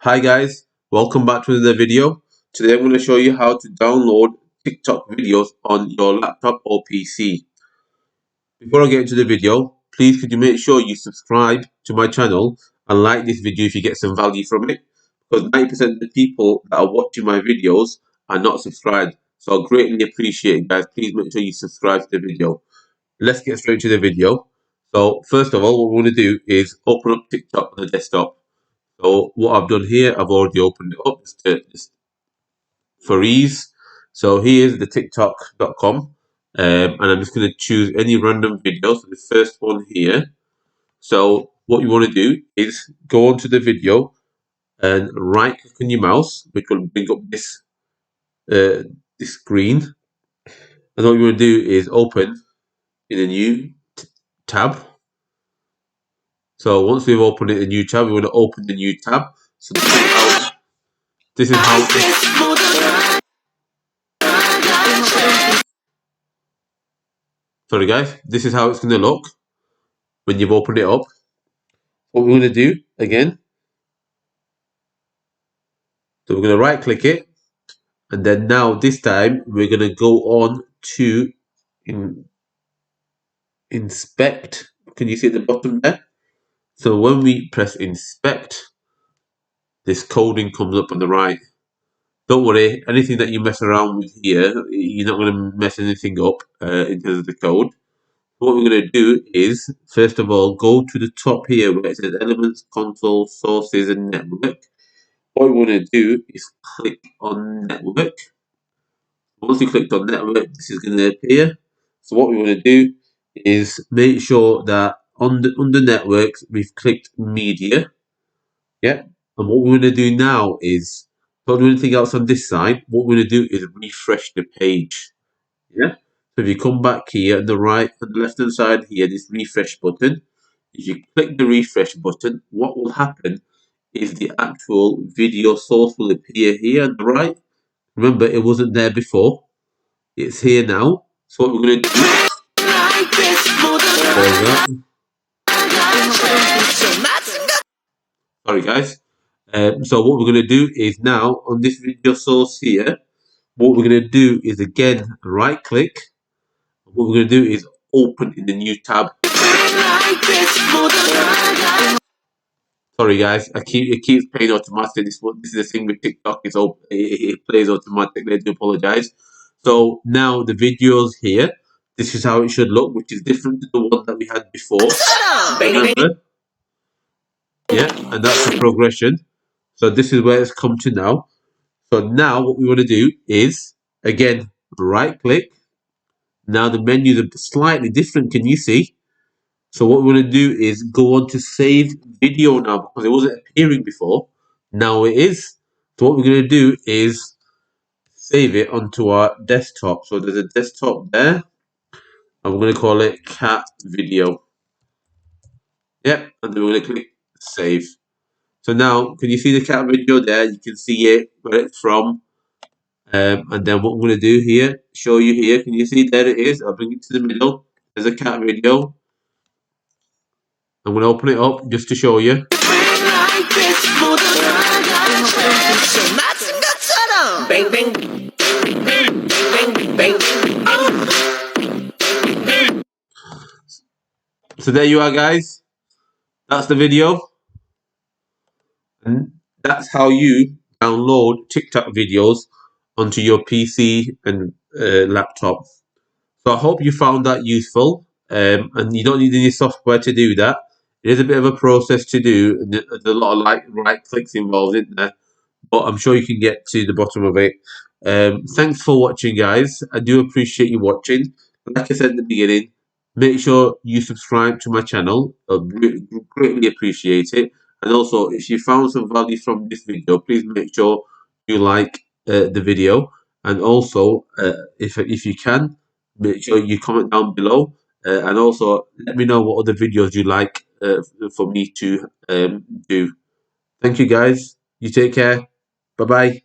Hi guys, welcome back to another video. Today I'm going to show you how to download TikTok videos on your laptop or PC. Before I get into the video, please could you make sure you subscribe to my channel and like this video if you get some value from it, because 90% of the people that are watching my videos are not subscribed. So I greatly appreciate it, guys. Please make sure you subscribe to the video. Let's get straight to the video. So first of all, what we're going to do is open up TikTok on the desktop. So what I've done here, I've already opened it up just for ease. So here's the tiktok.com, and I'm just going to choose any random video. So the first one here. So what you want to do is go onto the video and right click on your mouse, which will bring up this screen. And what you want to do is open in a new tab. So once we've opened it in a new tab, we want to open the new tab. So this is how sorry guys, this is how it's going to look when you've opened it up. What we're going to do again, so we're going to right click it, and then now this time we're going to go on to inspect. Can you see at the bottom there? So when we press inspect, this coding comes up on the right. Don't worry, anything that you mess around with here, you're not going to mess anything up in terms of the code. What we're going to do is, first of all, go to the top here where it says Elements, Console, Sources, and Network. What we want to do is click on Network. Once you clicked on Network, this is going to appear. So what we want to do is make sure that under Networks, we've clicked Media. Yeah. And what we're going to do now is, not do anything else on this side, what we're going to do is refresh the page. Yeah. So if you come back here on the right and the left hand side here, this refresh button, if you click the refresh button, what will happen is the actual video source will appear here on the right. Remember, it wasn't there before. It's here now. So what we're going to do sorry guys. So what we're going to do is now on this video source here, what we're going to do is again right click. What we're going to do is open in the new tab. Sorry guys, it keeps playing automatically. This is the thing with TikTok. It plays automatically. I do apologize. So now the videos here. This is how it should look, which is different to the one that we had before. Remember? Yeah, and that's the progression. So this is where it's come to now. So now what we want to do is again right click. Now the menus are slightly different. Can you see? So what we're going to do is go on to save video now, because it wasn't appearing before. Now it is. So what we're going to do is save it onto our desktop. So there's a desktop there, and we're going to call it cat video. Yep, and then we're going to click save. So now, can you see the cat video there? You can see it, where it's from. And then what I'm going to do here, show you here. Can you see there it is? I'll bring it to the middle. There's a cat video. I'm going to open it up just to show you. So there you are guys. That's the video. And that's how you download TikTok videos onto your PC and laptop. So I hope you found that useful. And you don't need any software to do that. It is a bit of a process to do, and there's a lot of right clicks involved in there, but I'm sure you can get to the bottom of it. Thanks for watching, guys. I do appreciate you watching. Like I said at the beginning, make sure you subscribe to my channel. I greatly appreciate it. And also, if you found some value from this video, please make sure you like the video. And also, if you can, make sure you comment down below. And also, let me know what other videos you like for me to do. Thank you, guys. You take care. Bye-bye.